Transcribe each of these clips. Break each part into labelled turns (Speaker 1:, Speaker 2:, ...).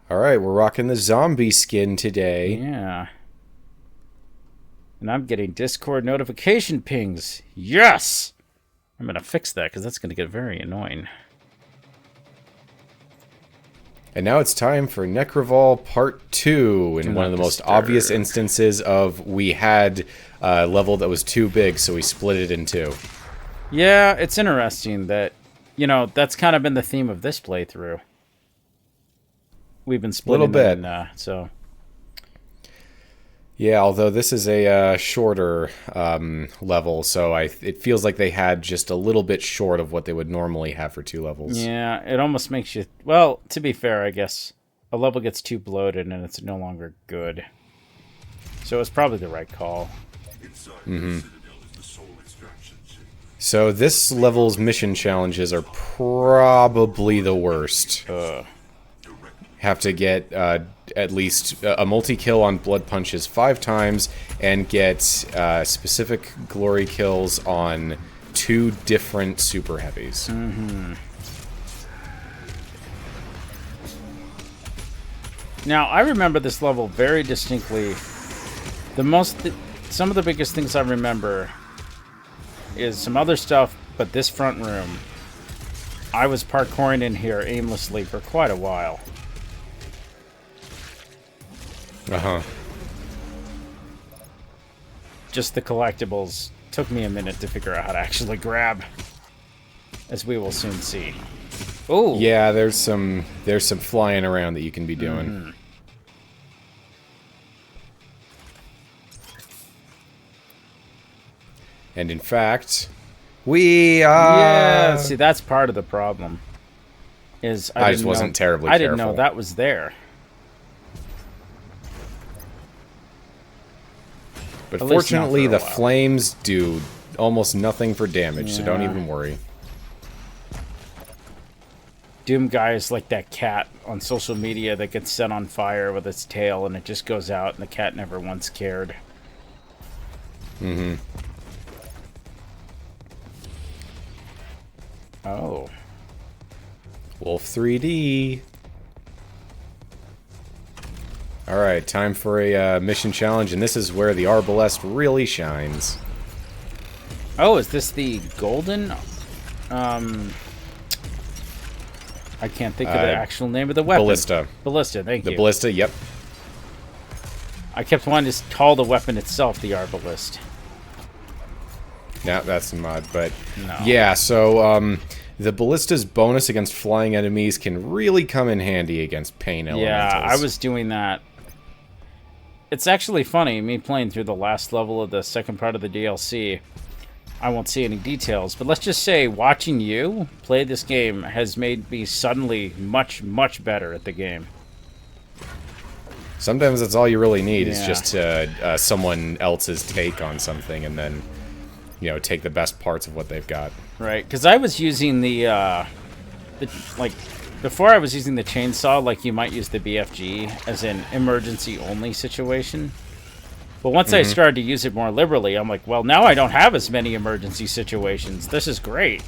Speaker 1: Alright, we're rocking the zombie skin today.
Speaker 2: Yeah. And I'm getting Discord notification pings. Yes! I'm going to fix that because that's going to get very annoying.
Speaker 1: And now it's time for Nekravol Part 2, in
Speaker 2: Do
Speaker 1: one of
Speaker 2: not
Speaker 1: the most
Speaker 2: disturb.
Speaker 1: obvious instances of we had a level that was too big, so we split it in two.
Speaker 2: Yeah, it's interesting that, that's kind of been the theme of this playthrough. We've been splitting
Speaker 1: Little bit.
Speaker 2: so...
Speaker 1: Yeah, although this is a shorter level, so it feels like they had just a little bit short of what they would normally have for two levels.
Speaker 2: Yeah, it almost makes you... Well, to be fair, I guess a level gets too bloated and it's no longer good. So it's probably the right call.
Speaker 1: Mm-hmm. So this level's mission challenges are probably the worst. Have to get at least a multi-kill on blood punches 5 times and get specific glory kills on 2 different super heavies.
Speaker 2: Mm-hmm. Now, I remember this level very distinctly. Some of the biggest things I remember is some other stuff, but this front room, I was parkouring in here aimlessly for quite a while.
Speaker 1: Uh-huh.
Speaker 2: Just the collectibles took me a minute to figure out how to actually grab, as we will soon see. Oh,
Speaker 1: Yeah, there's some flying around that you can be doing.
Speaker 2: Mm-hmm.
Speaker 1: And in fact, we
Speaker 2: Yeah, see, that's part of the problem. Is
Speaker 1: I just wasn't terribly
Speaker 2: I didn't
Speaker 1: careful.
Speaker 2: know that was there.
Speaker 1: But
Speaker 2: At least not
Speaker 1: fortunately,
Speaker 2: for a
Speaker 1: the
Speaker 2: while.
Speaker 1: flames do almost nothing for damage, so don't
Speaker 2: Yeah.
Speaker 1: even worry.
Speaker 2: Doom guy is like that cat on social media that gets set on fire with its tail and it just goes out and the cat never once cared.
Speaker 1: Mm-hmm.
Speaker 2: Oh.
Speaker 1: Wolf 3D. Alright, time for a mission challenge, and this is where the Arbalest really shines.
Speaker 2: Oh, is this the golden? I can't think of the actual name of the weapon.
Speaker 1: Ballista.
Speaker 2: Ballista, thank
Speaker 1: The
Speaker 2: you.
Speaker 1: Ballista, yep.
Speaker 2: I kept wanting to call the weapon itself the Arbalist.
Speaker 1: Now that's a mod, but
Speaker 2: No.
Speaker 1: yeah, so the Ballista's bonus against flying enemies can really come in handy against pain elementals.
Speaker 2: Yeah, I was doing that. It's actually funny, me playing through the last level of the second part of the DLC. I won't see any details, but let's just say watching you play this game has made me suddenly much, much better at the game.
Speaker 1: Sometimes that's all you really need is
Speaker 2: Yeah.
Speaker 1: just someone else's take on something, and then take the best parts of what they've got.
Speaker 2: Right, because I was using before I was using the chainsaw, like you might use the BFG as an emergency-only situation. But once I started to use it more liberally, I'm like, well, now I don't have as many emergency situations. This is great.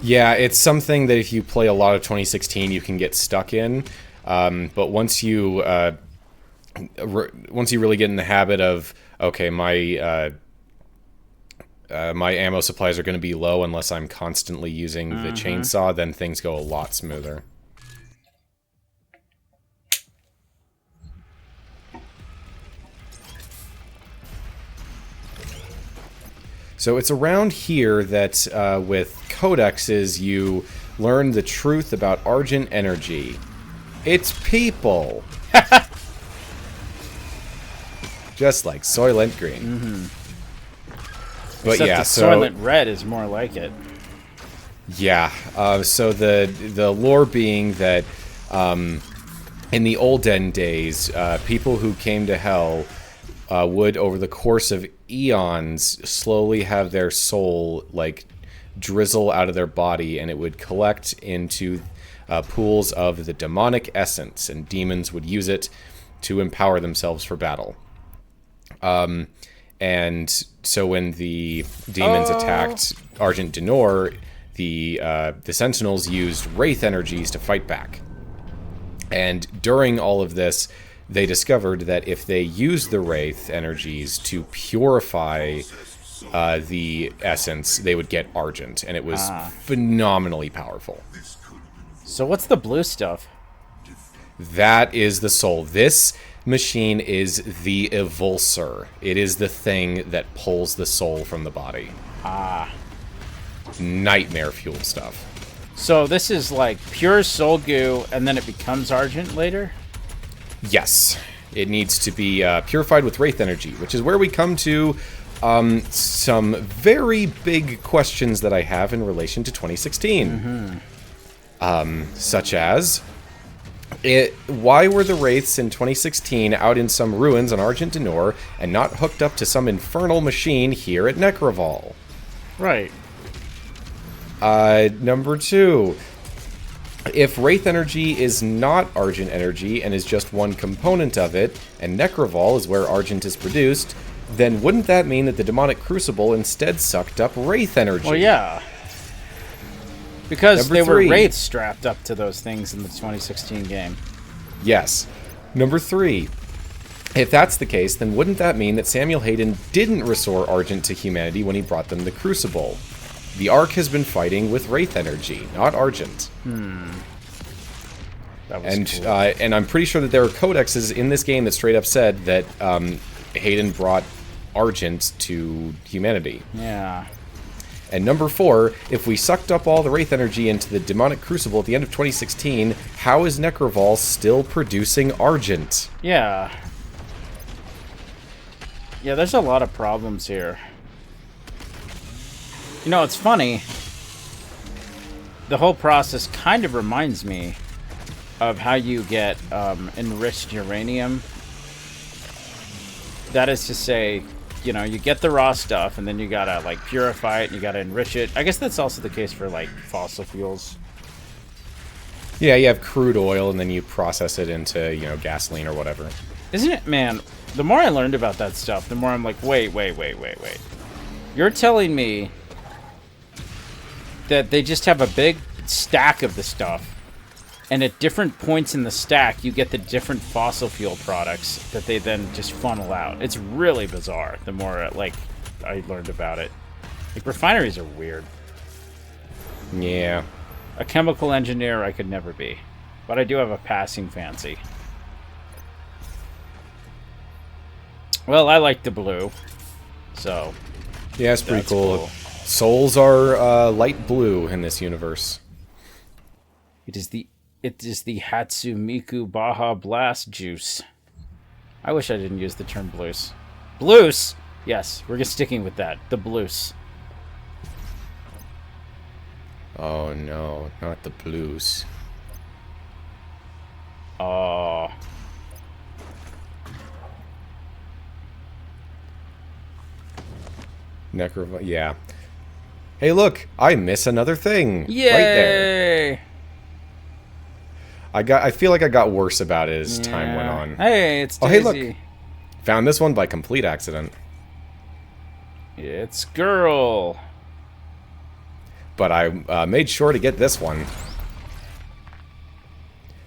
Speaker 1: Yeah, it's something that if you play a lot of 2016, you can get stuck in. But once you really get in the habit of, okay, my ammo supplies are going to be low unless I'm constantly using the chainsaw, then things go a lot smoother. So it's around here that with codexes you learn the truth about Argent energy. It's people! Just like Soylent Green. But
Speaker 2: Except
Speaker 1: yeah,
Speaker 2: the
Speaker 1: so
Speaker 2: Soylent Red is more like it.
Speaker 1: yeah, so the lore being that in the olden days, people who came to hell would, over the course of eons, slowly have their soul drizzle out of their body, and it would collect into pools of the demonic essence, and demons would use it to empower themselves for battle. And so when the demons attacked Argent Denor, the Sentinels used Wraith energies to fight back. And during all of this, they discovered that if they used the Wraith energies to purify the essence, they would get Argent, and it was phenomenally powerful.
Speaker 2: So what's the blue stuff?
Speaker 1: That is the soul. This machine is the evulsor. It is the thing that pulls the soul from the body. Nightmare fuel stuff.
Speaker 2: So this is like pure soul goo, and then it becomes Argent later?
Speaker 1: Yes. It needs to be purified with Wraith energy, which is where we come to some very big questions that I have in relation to 2016. Such as, why were the Wraiths in 2016 out in some ruins on Argent Denor and not hooked up to some infernal machine here at Nekravol?
Speaker 2: Right.
Speaker 1: Number 2, if Wraith energy is not Argent energy and is just one component of it, and Nekravol is where Argent is produced, then wouldn't that mean that the demonic crucible instead sucked up Wraith energy?
Speaker 2: Well, yeah. Because
Speaker 1: Number
Speaker 2: they were
Speaker 1: 3.
Speaker 2: Wraiths strapped up to those things in the 2016 game.
Speaker 1: Yes. Number 3. If that's the case, then wouldn't that mean that Samuel Hayden didn't restore Argent to humanity when he brought them the Crucible? The Ark has been fighting with Wraith energy, not Argent.
Speaker 2: That was cool.
Speaker 1: And I'm pretty sure that there are codexes in this game that straight up said that Hayden brought Argent to humanity.
Speaker 2: Yeah.
Speaker 1: And number 4, if we sucked up all the Wraith energy into the demonic crucible at the end of 2016, how is Nekravol still producing Argent?
Speaker 2: Yeah. Yeah, there's a lot of problems here. You know, it's funny. The whole process kind of reminds me of how you get enriched uranium. That is to say, you know, you get the raw stuff, and then you gotta, like, purify it, and you gotta enrich it. I guess that's also the case for, like, fossil fuels.
Speaker 1: Yeah, you have crude oil, and then you process it into, you know, gasoline or whatever.
Speaker 2: Isn't it, man? The more I learned about that stuff, the more I'm like, wait. You're telling me that they just have a big stack of the stuff, and at different points in the stack, you get the different fossil fuel products that they then just funnel out. It's really bizarre, the more, like, I learned about it. Like, refineries are weird.
Speaker 1: Yeah.
Speaker 2: A chemical engineer I could never be, but I do have a passing fancy. Well, I like the blue, so...
Speaker 1: Yeah, it's pretty
Speaker 2: cool.
Speaker 1: Souls are light blue in this universe.
Speaker 2: It is the Hatsumiku Baja Blast juice. I wish I didn't use the term blues. Blues! Yes, we're just sticking with that. The blues.
Speaker 1: Oh no, not the blues.
Speaker 2: Oh.
Speaker 1: Necravol, yeah. Hey, look, I miss another thing.
Speaker 2: Yay!
Speaker 1: Right there. I feel like I got worse about it as time went on.
Speaker 2: Hey, it's Daisy.
Speaker 1: Oh, hey, look. Found this one by complete accident.
Speaker 2: It's girl.
Speaker 1: But I made sure to get this one.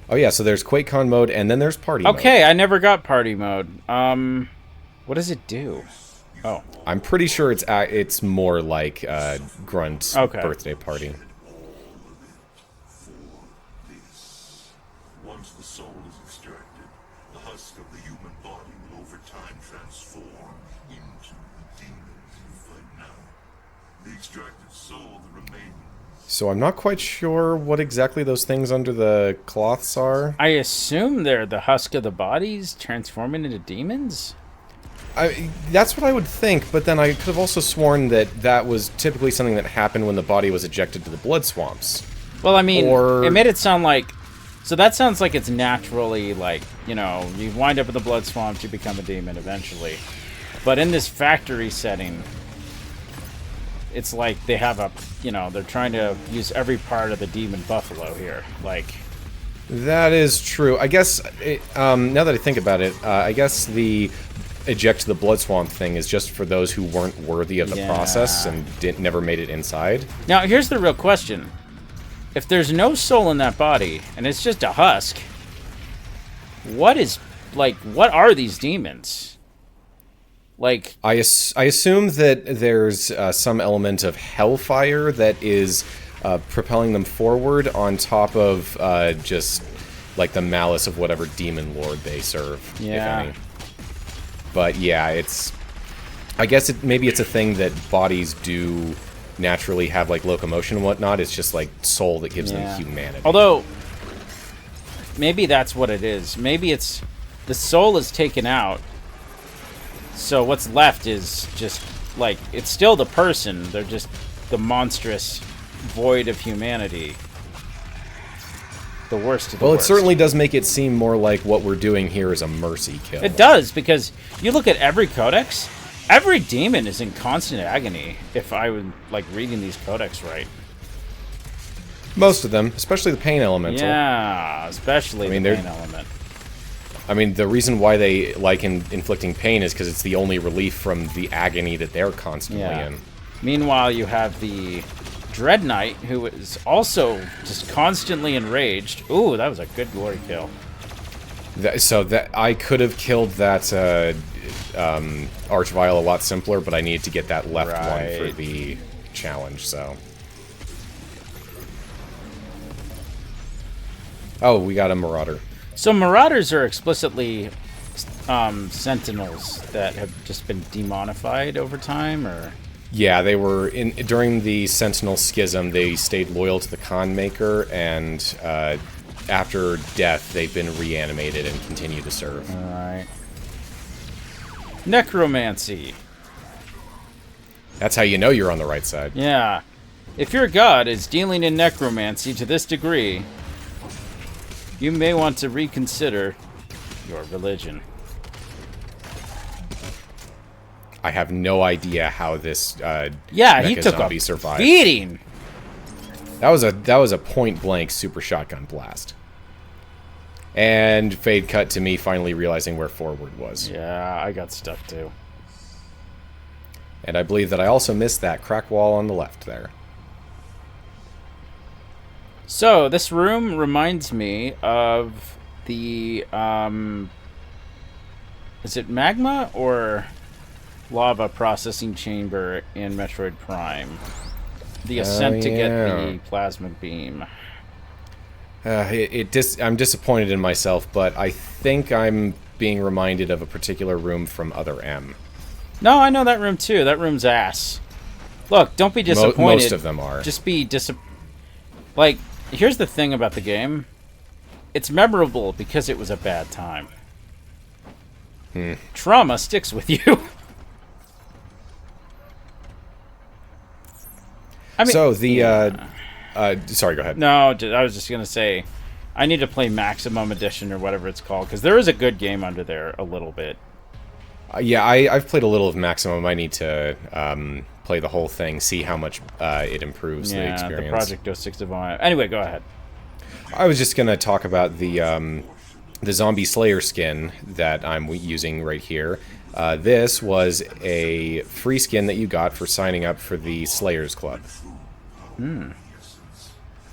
Speaker 1: Oh, yeah, so there's QuakeCon mode, and then there's party mode.
Speaker 2: Okay, I never got party mode. What does it do? Oh.
Speaker 1: I'm pretty sure it's more like Grunt's birthday party.
Speaker 3: Once the soul is extracted, the husk of the human body will over time transform into the demons you fight now. The extracted soul, the remaining.
Speaker 1: So I'm not quite sure what exactly those things under the cloths are.
Speaker 2: I assume they're the husk of the bodies transforming into demons?
Speaker 1: That's what I would think, but then I could have also sworn that that was typically something that happened when the body was ejected to the blood swamps.
Speaker 2: Well, I mean, it made it sound like... So that sounds like it's naturally, like, you know, you wind up in the blood swamps, you become a demon eventually. But in this factory setting, it's like they have a, you know, they're trying to use every part of the demon buffalo here. Like...
Speaker 1: That is true. I guess, now that I think about it, I guess the eject to the blood swamp thing is just for those who weren't worthy of the process and never made it inside.
Speaker 2: Now, here's the real question. If there's no soul in that body, and it's just a husk, what are these demons? Like,
Speaker 1: I assume that there's some element of hellfire that is propelling them forward on top of just like the malice of whatever demon lord they serve,
Speaker 2: yeah.
Speaker 1: if any. But yeah, I guess maybe it's a thing that bodies do naturally have, like locomotion and whatnot. It's just like soul that gives them humanity.
Speaker 2: Although, maybe that's what it is. Maybe it's the soul is taken out, so what's left is just like it's still the person. They're just the monstrous void of humanity. The worst of the worst.
Speaker 1: It certainly does make it seem more like what we're doing here is a mercy kill.
Speaker 2: It does, because you look at every codex, every demon is in constant agony, if I would like reading these codex right.
Speaker 1: Most of them, especially the pain elemental.
Speaker 2: Yeah, especially the pain element.
Speaker 1: I mean, the reason why they like inflicting pain is because it's the only relief from the agony that they're constantly in.
Speaker 2: Meanwhile, you have the Dread Knight, who is also just constantly enraged. Ooh, that was a good glory kill.
Speaker 1: I could have killed that Archvile a lot simpler, but I needed to get that left one for the challenge, so... Oh, we got a Marauder.
Speaker 2: So Marauders are explicitly Sentinels that have just been demonified over time, or...
Speaker 1: Yeah, they were during the Sentinel Schism. They stayed loyal to the Khan Maker, and after death, they've been reanimated and continue to serve.
Speaker 2: All right. Necromancy.
Speaker 1: That's how you know you're on the right side.
Speaker 2: Yeah. If your god is dealing in necromancy to this degree, you may want to reconsider your religion.
Speaker 1: I have no idea how this
Speaker 2: he took a
Speaker 1: survived.
Speaker 2: beating.
Speaker 1: That was a point blank super shotgun blast. And fade cut to me finally realizing where forward was.
Speaker 2: Yeah, I got stuck too.
Speaker 1: And I believe that I also missed that crack wall on the left there.
Speaker 2: So this room reminds me of the is it magma or lava processing chamber in Metroid Prime? The ascent to get the plasma beam.
Speaker 1: I'm disappointed in myself, but I think I'm being reminded of a particular room from Other M.
Speaker 2: No, I know that room too. That room's ass. Look, don't be disappointed.
Speaker 1: Most of them are.
Speaker 2: Just be like, here's the thing about the game. It's memorable because it was a bad time. Trauma sticks with you. I mean,
Speaker 1: so the sorry, go ahead.
Speaker 2: No, I was just gonna say, I need to play Maximum Edition or whatever it's called, because there is a good game under there a little bit.
Speaker 1: Yeah, I've played a little of Maximum. I need to play the whole thing, see how much it improves the experience.
Speaker 2: The Project 06 Divine. Anyway, go ahead.
Speaker 1: I was just gonna talk about the Zombie Slayer skin that I'm using right here. This was a free skin that you got for signing up for the Slayers Club.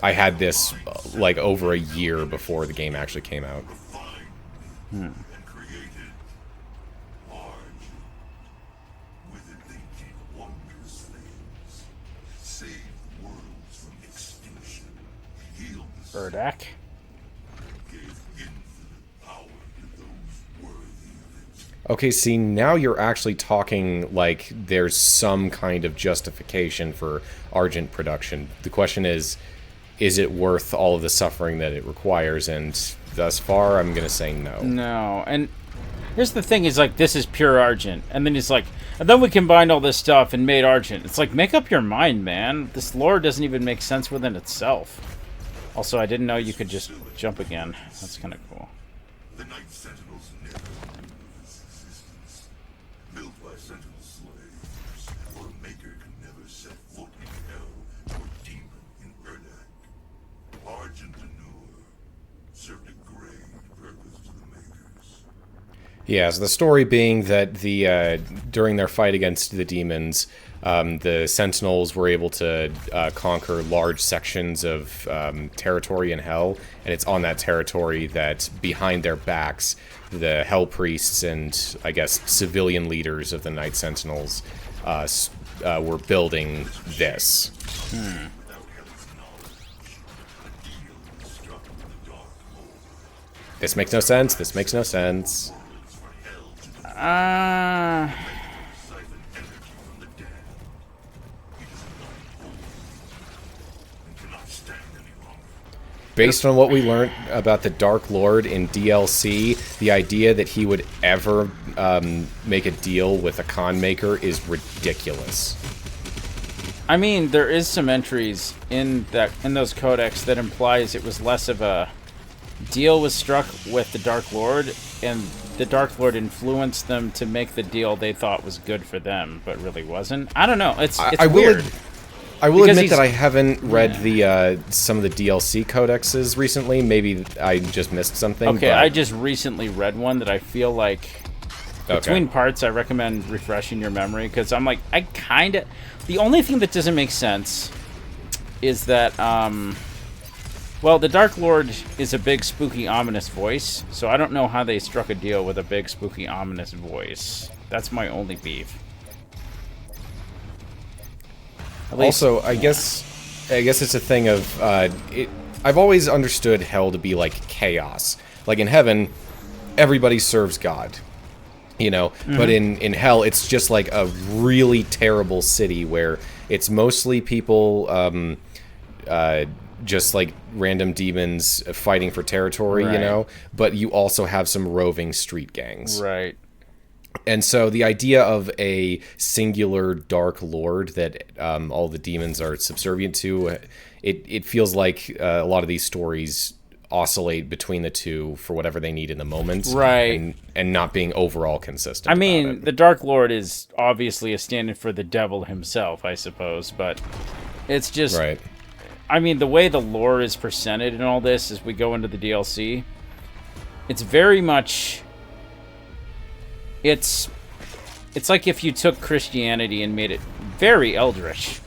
Speaker 1: I had this like over a year before the game actually came out.
Speaker 2: Urdak.
Speaker 1: Okay, see, now you're actually talking like there's some kind of justification for Argent production. The question is it worth all of the suffering that it requires? And thus far, I'm going to say no.
Speaker 2: No, and here's the thing is, like, this is pure Argent. And then he's like, and then we combined all this stuff and made Argent. It's like, make up your mind, man. This lore doesn't even make sense within itself. Also, I didn't know you could just jump again. That's kind of cool.
Speaker 3: The Night Sentinels never knew this existence. Built by Sentinel slaves, or a maker can never set foot in hell, or demon in Urdak. Argent Anur served a great purpose to the makers.
Speaker 1: Yes, the story being that the during their fight against the demons, the Sentinels were able to conquer large sections of territory in Hell, and it's on that territory that, behind their backs, the Hell Priests and, I guess, civilian leaders of the Night Sentinels were building this. This makes no sense. This makes no sense. Based on what we learned about the Dark Lord in DLC, the idea that he would ever make a deal with a con maker is ridiculous.
Speaker 2: I mean, there is some entries in those codex that implies it was less of a deal was struck with the Dark Lord, and the Dark Lord influenced them to make the deal they thought was good for them, but really wasn't. I don't know. It's weird.
Speaker 1: I will admit that I haven't read the some of the DLC codexes recently. Maybe I just missed something.
Speaker 2: Okay, I just recently read one that I feel like between parts I recommend refreshing your memory, because I'm like, the only thing that doesn't make sense is that well, the Dark Lord is a big, spooky, ominous voice, so I don't know how they struck a deal with a big, spooky, ominous voice. That's my only beef.
Speaker 1: Also, I guess it's a thing of I've always understood Hell to be like chaos. Like in Heaven, everybody serves God, you know. But in Hell, it's just like a really terrible city where it's mostly people. Just like random demons fighting for territory, you know, but you also have some roving street gangs.
Speaker 2: Right.
Speaker 1: And so the idea of a singular Dark Lord that all the demons are subservient to, it feels like a lot of these stories oscillate between the two for whatever they need in the moment.
Speaker 2: Right.
Speaker 1: And not being overall consistent.
Speaker 2: I mean, the Dark Lord is obviously a stand-in for the devil himself, I suppose, but it's just...
Speaker 1: Right.
Speaker 2: I mean, the way the lore is presented in all this as we go into the DLC, it's very much... It's like if you took Christianity and made it very eldritch.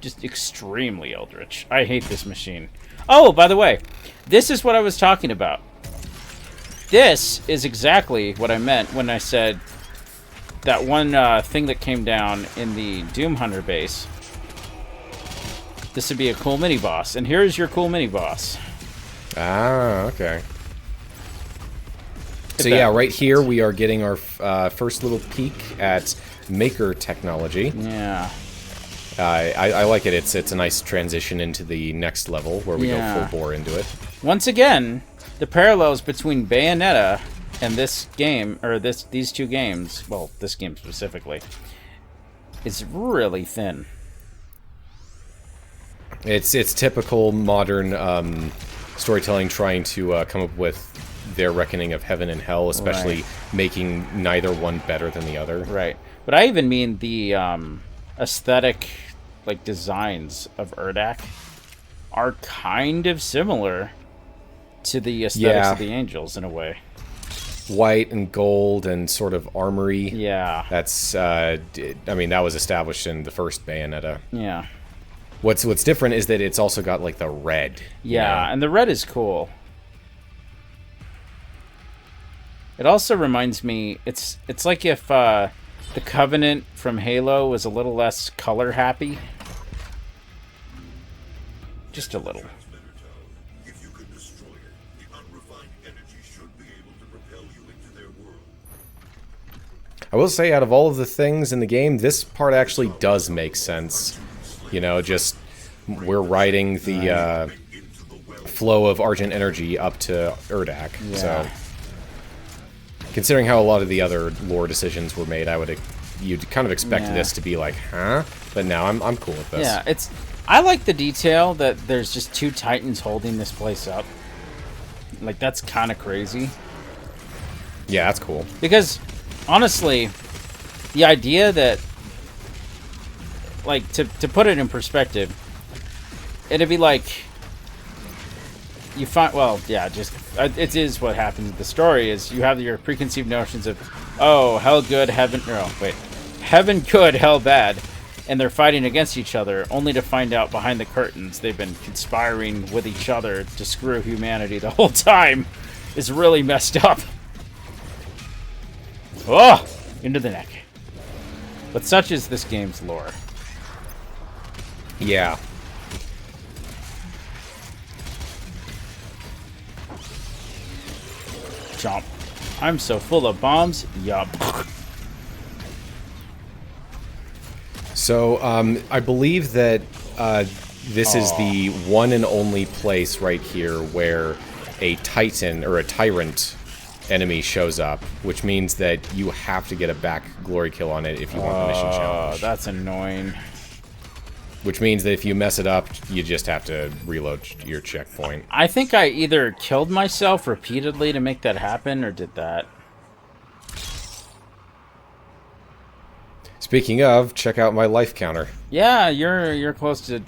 Speaker 2: Just extremely eldritch. I hate this machine. Oh, by the way, this is what I was talking about. This is exactly what I meant when I said that one thing that came down in the Doom Hunter base. This would be a cool mini-boss, and here's your cool mini-boss.
Speaker 1: Ah, okay. So yeah, right here we are getting our first little peek at Maker technology.
Speaker 2: Yeah.
Speaker 1: I like it. It's a nice transition into the next level where we go full bore into it.
Speaker 2: Once again, the parallels between Bayonetta and this game, or these two games, well, this game specifically, is really thin.
Speaker 1: It's typical modern storytelling trying to come up with their reckoning of heaven and hell, especially making neither one better than the other.
Speaker 2: Right. But I even mean the aesthetic, like, designs of Urdak are kind of similar to the aesthetics of the angels in a way.
Speaker 1: White and gold and sort of armory.
Speaker 2: Yeah.
Speaker 1: That's, I mean, that was established in the first Bayonetta.
Speaker 2: Yeah.
Speaker 1: What's different is that it's also got, like, the red.
Speaker 2: Yeah, and the red is cool. It also reminds me, it's like if the Covenant from Halo was a little less color happy. Just a little.
Speaker 3: If you could destroy it, the unrefined energy should be able to propel you into their world.
Speaker 1: I will say, out of all of the things in the game, this part actually does make sense. You know, just we're riding the flow of Argent energy up to Urdak.
Speaker 2: Yeah.
Speaker 1: So, considering how a lot of the other lore decisions were made, you'd kind of expect this to be like, huh? But now I'm cool with this.
Speaker 2: Yeah, I like the detail that there's just two Titans holding this place up. Like, that's kind of crazy.
Speaker 1: Yeah, that's cool.
Speaker 2: Because, honestly, the idea that, like, to put it in perspective, it'd be like, you find, well, yeah, just, it is what happens. The story is you have your preconceived notions of, oh, hell good, heaven, no, wait. heaven good, hell bad, and they're fighting against each other, only to find out behind the curtains they've been conspiring with each other to screw humanity the whole time, is really messed up. Oh! Into the neck. But such is this game's lore.
Speaker 1: Yeah.
Speaker 2: Jump. I'm so full of bombs. Yup.
Speaker 1: So, I believe that this is the one and only place right here where a Titan, or a Tyrant enemy shows up, which means that you have to get a back glory kill on it if you want the mission challenge.
Speaker 2: That's annoying.
Speaker 1: Which means that if you mess it up, you just have to reload your checkpoint.
Speaker 2: I think I either killed myself repeatedly to make that happen, or did that.
Speaker 1: Speaking of, check out my life counter.
Speaker 2: Yeah, you're close to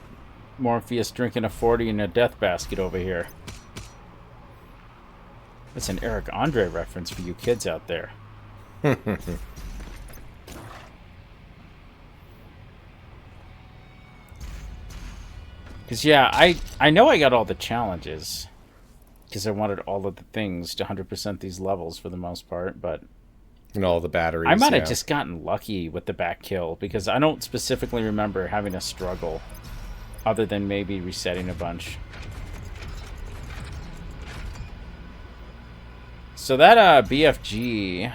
Speaker 2: Morpheus drinking a 40 in a death basket over here. That's an Eric Andre reference for you kids out there. Because, yeah, I know I got all the challenges. Because I wanted all of the things to 100% these levels for the most part, but...
Speaker 1: And all the batteries.
Speaker 2: I might have just gotten lucky with the back kill, because I don't specifically remember having a struggle, other than maybe resetting a bunch. So that BFG...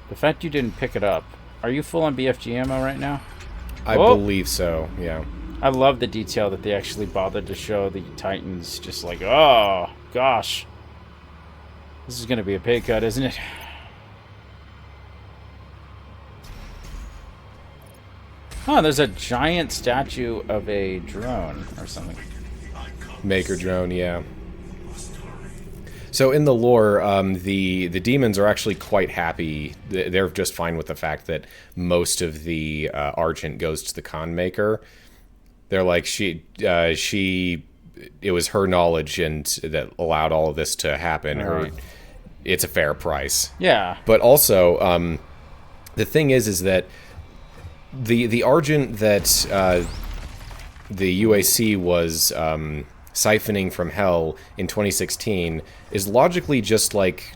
Speaker 2: The fact you didn't pick it up... Are you full on BFG ammo right now?
Speaker 1: I believe so, yeah.
Speaker 2: I love the detail that they actually bothered to show the Titans just like, oh, gosh. This is going to be a pay cut, isn't it? Oh, there's a giant statue of a drone or something.
Speaker 1: Maker drone, yeah. So in the lore, the demons are actually quite happy. They're just fine with the fact that most of the Argent goes to the Con Maker. They're like, it was her knowledge and that allowed all of this to happen. It's a fair price.
Speaker 2: Yeah.
Speaker 1: But also, the thing is that the Argent that the UAC was siphoning from Hell in 2016 is logically just like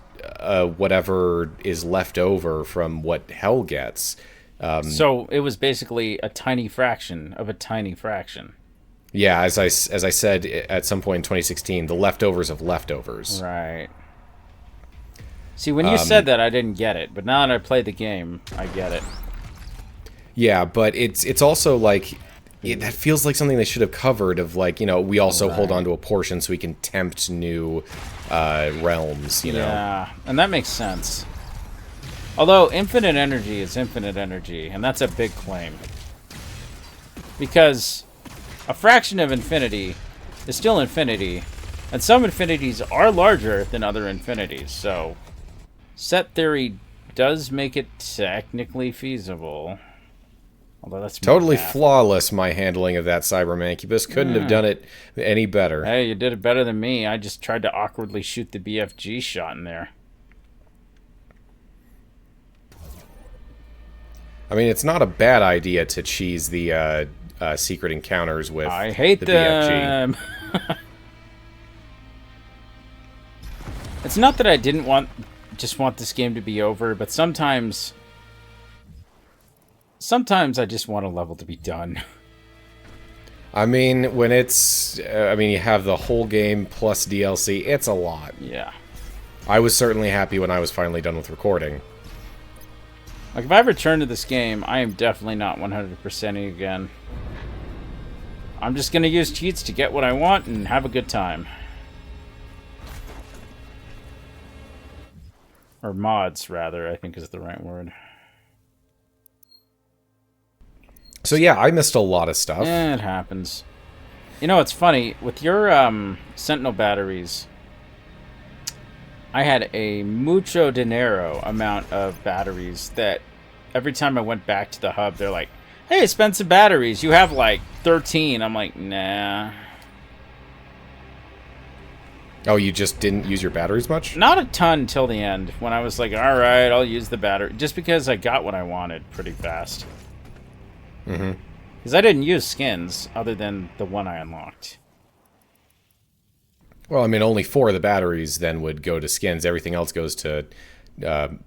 Speaker 1: whatever is left over from what Hell gets.
Speaker 2: So it was basically a tiny fraction of a tiny fraction.
Speaker 1: Yeah, as I said at some point in 2016, the leftovers of leftovers.
Speaker 2: Right. See, when you said that, I didn't get it, but now that I play the game, I get it.
Speaker 1: Yeah, but it's also like that feels like something they should have covered. Of like, we also hold on to a portion so we can tempt new realms. You know.
Speaker 2: Yeah, and that makes sense. Although infinite energy is infinite energy, and that's a big claim. Because a fraction of infinity is still infinity, and some infinities are larger than other infinities, so set theory does make it technically feasible. Although that's
Speaker 1: totally flawless, my handling of that Cybermancubus. Couldn't have done it any better.
Speaker 2: Hey, you did it better than me. I just tried to awkwardly shoot the BFG shot in there.
Speaker 1: I mean, it's not a bad idea to cheese the secret encounters with
Speaker 2: I hate
Speaker 1: the
Speaker 2: them.
Speaker 1: BFG.
Speaker 2: It's not that I didn't just want this game to be over, but sometimes I just want a level to be done.
Speaker 1: I mean, when you have the whole game plus DLC, it's a lot.
Speaker 2: Yeah.
Speaker 1: I was certainly happy when I was finally done with recording.
Speaker 2: Like, if I return to this game, I am definitely not 100%ing again. I'm just going to use cheats to get what I want and have a good time. Or mods, rather, I think is the right word.
Speaker 1: So yeah, I missed a lot of stuff.
Speaker 2: Yeah, it happens. You know, it's funny. With your Sentinel batteries, I had a mucho dinero amount of batteries that every time I went back to the hub, they're like, hey, spend some batteries. You have like 13. I'm like, nah.
Speaker 1: Oh, you just didn't use your batteries much?
Speaker 2: Not a ton till the end, when I was like, all right, I'll use the battery. Just because I got what I wanted pretty fast.
Speaker 1: Mm-hmm.
Speaker 2: Because I didn't use skins, other than the one I unlocked.
Speaker 1: Well, I mean, only 4 of the batteries then would go to skins. Everything else goes to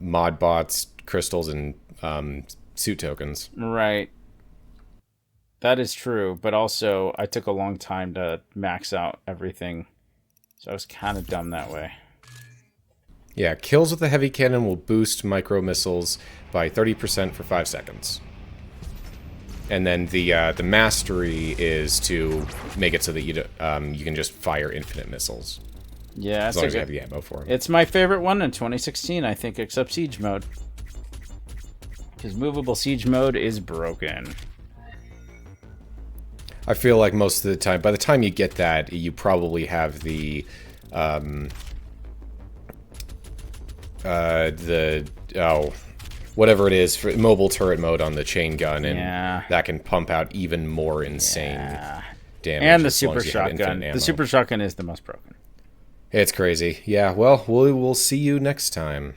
Speaker 1: mod bots, crystals, and suit tokens.
Speaker 2: Right. That is true, but also I took a long time to max out everything. So I was kind of dumb that way.
Speaker 1: Yeah, kills with the heavy cannon will boost micro missiles by 30% for 5 seconds. And then the mastery is to make it so that you can just fire infinite missiles.
Speaker 2: Yeah,
Speaker 1: as long as you have the ammo for them.
Speaker 2: It's my favorite one in 2016, I think, except siege mode. Because movable siege mode is broken.
Speaker 1: I feel like most of the time, by the time you get that, you probably have the whatever it is for mobile turret mode on the chain gun, and that can pump out even more insane damage.
Speaker 2: And the super shotgun. The super shotgun is the most broken.
Speaker 1: It's crazy. Yeah, well, we'll see you next time.